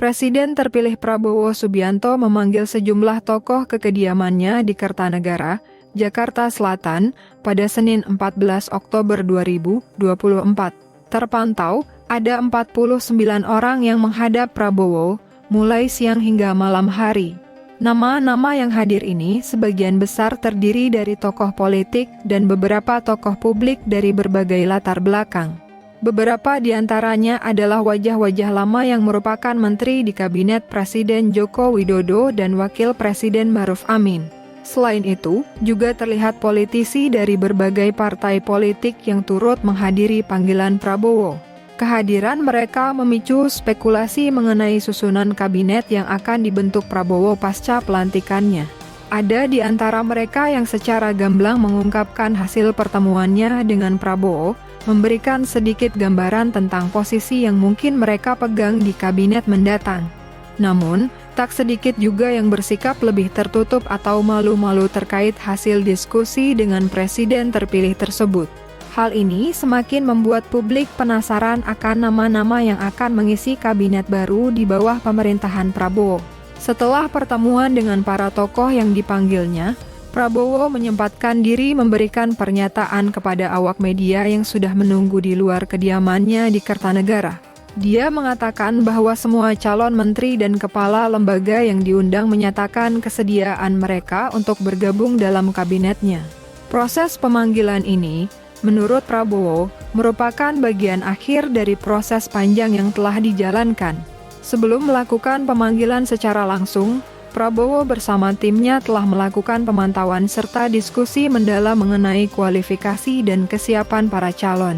Presiden terpilih Prabowo Subianto memanggil sejumlah tokoh ke kediamannya di Kertanegara, Jakarta Selatan, pada Senin 14 Oktober 2024. Terpantau, ada 49 orang yang menghadap Prabowo, mulai siang hingga malam hari. Nama-nama yang hadir ini sebagian besar terdiri dari tokoh politik dan beberapa tokoh publik dari berbagai latar belakang. Beberapa di antaranya adalah wajah-wajah lama yang merupakan menteri di Kabinet Presiden Joko Widodo dan Wakil Presiden Maruf Amin. Selain itu, juga terlihat politisi dari berbagai partai politik yang turut menghadiri panggilan Prabowo. Kehadiran mereka memicu spekulasi mengenai susunan kabinet yang akan dibentuk Prabowo pasca pelantikannya. Ada di antara mereka yang secara gamblang mengungkapkan hasil pertemuannya dengan Prabowo, memberikan sedikit gambaran tentang posisi yang mungkin mereka pegang di kabinet mendatang. Namun, tak sedikit juga yang bersikap lebih tertutup atau malu-malu terkait hasil diskusi dengan presiden terpilih tersebut. Hal ini semakin membuat publik penasaran akan nama-nama yang akan mengisi kabinet baru di bawah pemerintahan Prabowo. Setelah pertemuan dengan para tokoh yang dipanggilnya, Prabowo menyempatkan diri memberikan pernyataan kepada awak media yang sudah menunggu di luar kediamannya di Kertanegara. Dia mengatakan bahwa semua calon menteri dan kepala lembaga yang diundang menyatakan kesediaan mereka untuk bergabung dalam kabinetnya. Proses pemanggilan ini, menurut Prabowo, merupakan bagian akhir dari proses panjang yang telah dijalankan. Sebelum melakukan pemanggilan secara langsung, Prabowo bersama timnya telah melakukan pemantauan serta diskusi mendalam mengenai kualifikasi dan kesiapan para calon.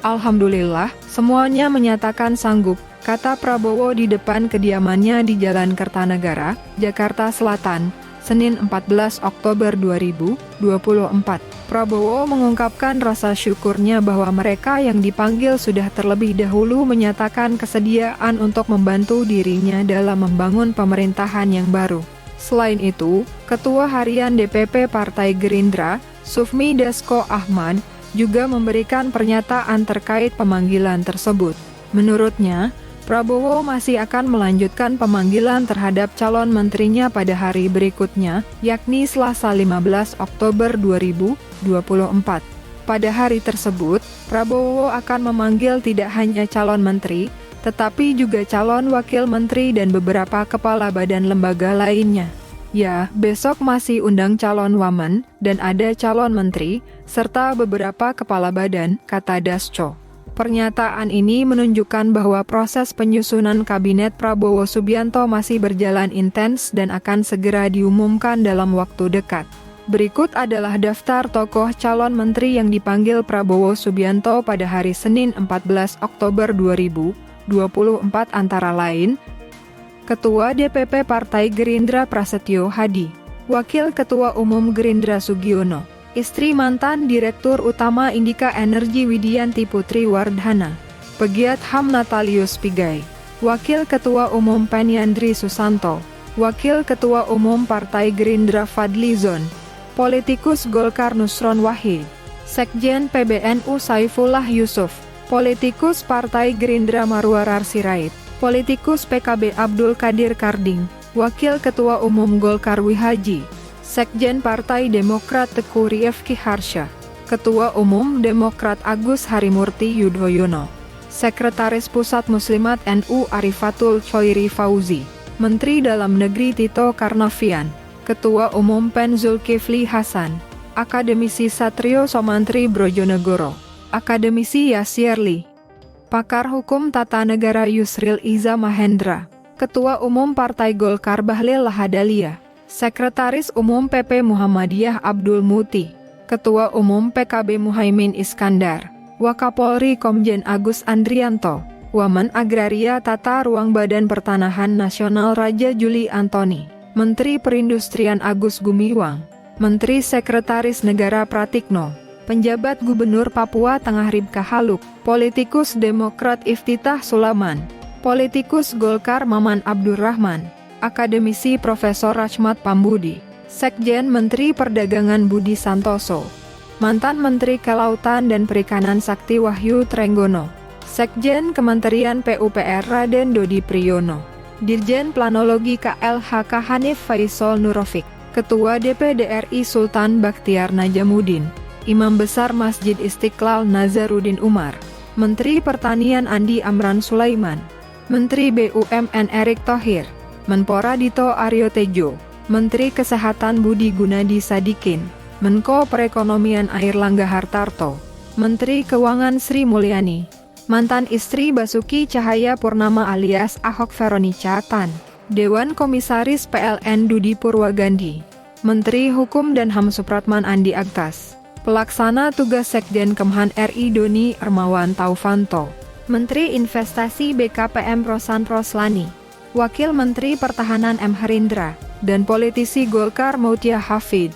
Alhamdulillah, semuanya menyatakan sanggup, kata Prabowo di depan kediamannya di Jalan Kertanegara, Jakarta Selatan, Senin 14 Oktober 2024. Prabowo mengungkapkan rasa syukurnya bahwa mereka yang dipanggil sudah terlebih dahulu menyatakan kesediaan untuk membantu dirinya dalam membangun pemerintahan yang baru. Selain itu, Ketua Harian DPP Partai Gerindra, Sufmi Dasko Ahmad, juga memberikan pernyataan terkait pemanggilan tersebut. Menurutnya, Prabowo masih akan melanjutkan pemanggilan terhadap calon menterinya pada hari berikutnya, yakni Selasa 15 Oktober 2024. Pada hari tersebut, Prabowo akan memanggil tidak hanya calon menteri, tetapi juga calon wakil menteri dan beberapa kepala badan lembaga lainnya. Ya, besok masih undang calon wamen, dan ada calon menteri, serta beberapa kepala badan, kata Dasko. Pernyataan ini menunjukkan bahwa proses penyusunan kabinet Prabowo Subianto masih berjalan intens dan akan segera diumumkan dalam waktu dekat. Berikut adalah daftar tokoh calon menteri yang dipanggil Prabowo Subianto pada hari Senin 14 Oktober 2024 antara lain: Ketua DPP Partai Gerindra Prasetyo Hadi, Wakil Ketua Umum Gerindra Sugiono, istri mantan Direktur Utama Indika Energi Widianti Putri Wardhana, pegiat HAM Natalius Pigai, Wakil Ketua Umum PEN Yandri Susanto, Wakil Ketua Umum Partai Gerindra Fadli Zon, politikus Golkar Nusron Wahid, Sekjen PBNU Saifullah Yusuf, politikus Partai Gerindra Marwarar Sirait, politikus PKB Abdul Qadir Karding, Wakil Ketua Umum Golkar Wihaji, Sekjen Partai Demokrat Teguh Rifki Harsha, Ketua Umum Demokrat Agus Harimurti Yudhoyono, Sekretaris Pusat Muslimat NU Arifatul Choiri Fauzi, Menteri Dalam Negeri Tito Karnavian, Ketua Umum PEN Zulkifli Hasan, Akademisi Satrio Somantri Brojonegoro, Akademisi Yasirli, Pakar Hukum Tata Negara Yusril Iza Mahendra, Ketua Umum Partai Golkar Bahlil Lahadalia, Sekretaris Umum PP Muhammadiyah Abdul Muti, Ketua Umum PKB Muhaimin Iskandar, Wakapolri Komjen Agus Andrianto, Wamen Agraria Tata Ruang Badan Pertanahan Nasional Raja Juli Antoni, Menteri Perindustrian Agus Gumiwang, Menteri Sekretaris Negara Pratikno, Penjabat Gubernur Papua Tengah Ribka Haluk, politikus Demokrat Iftitah Sulaman, politikus Golkar Maman Abdurrahman, Akademisi Profesor Rachmat Pambudi, Sekjen Menteri Perdagangan Budi Santoso, mantan Menteri Kelautan dan Perikanan Sakti Wahyu Trenggono, Sekjen Kementerian PUPR Raden Dodi Priyono, Dirjen Planologi KLHK Hanif Faisal Nurofik, Ketua DPD RI Sultan Bakhtiar Najamuddin, Imam Besar Masjid Istiqlal Nazaruddin Umar, Menteri Pertanian Andi Amran Sulaiman, Menteri BUMN Erick Thohir, Menpora Dito Aryo Tejo, Menteri Kesehatan Budi Gunadi Sadikin, Menko Perekonomian Airlangga Hartarto, Menteri Keuangan Sri Mulyani, mantan istri Basuki Cahaya Purnama alias Ahok Veronica Tan, Dewan Komisaris PLN Dudi Purwagandi, Menteri Hukum dan HAM Supratman Andi Aktas, Pelaksana Tugas Sekjen Kemhan RI Doni Ermawan Taufanto, Menteri Investasi BKPM Rosan Roslani, Wakil Menteri Pertahanan M. Harindra, dan politisi Golkar Mautia Hafid.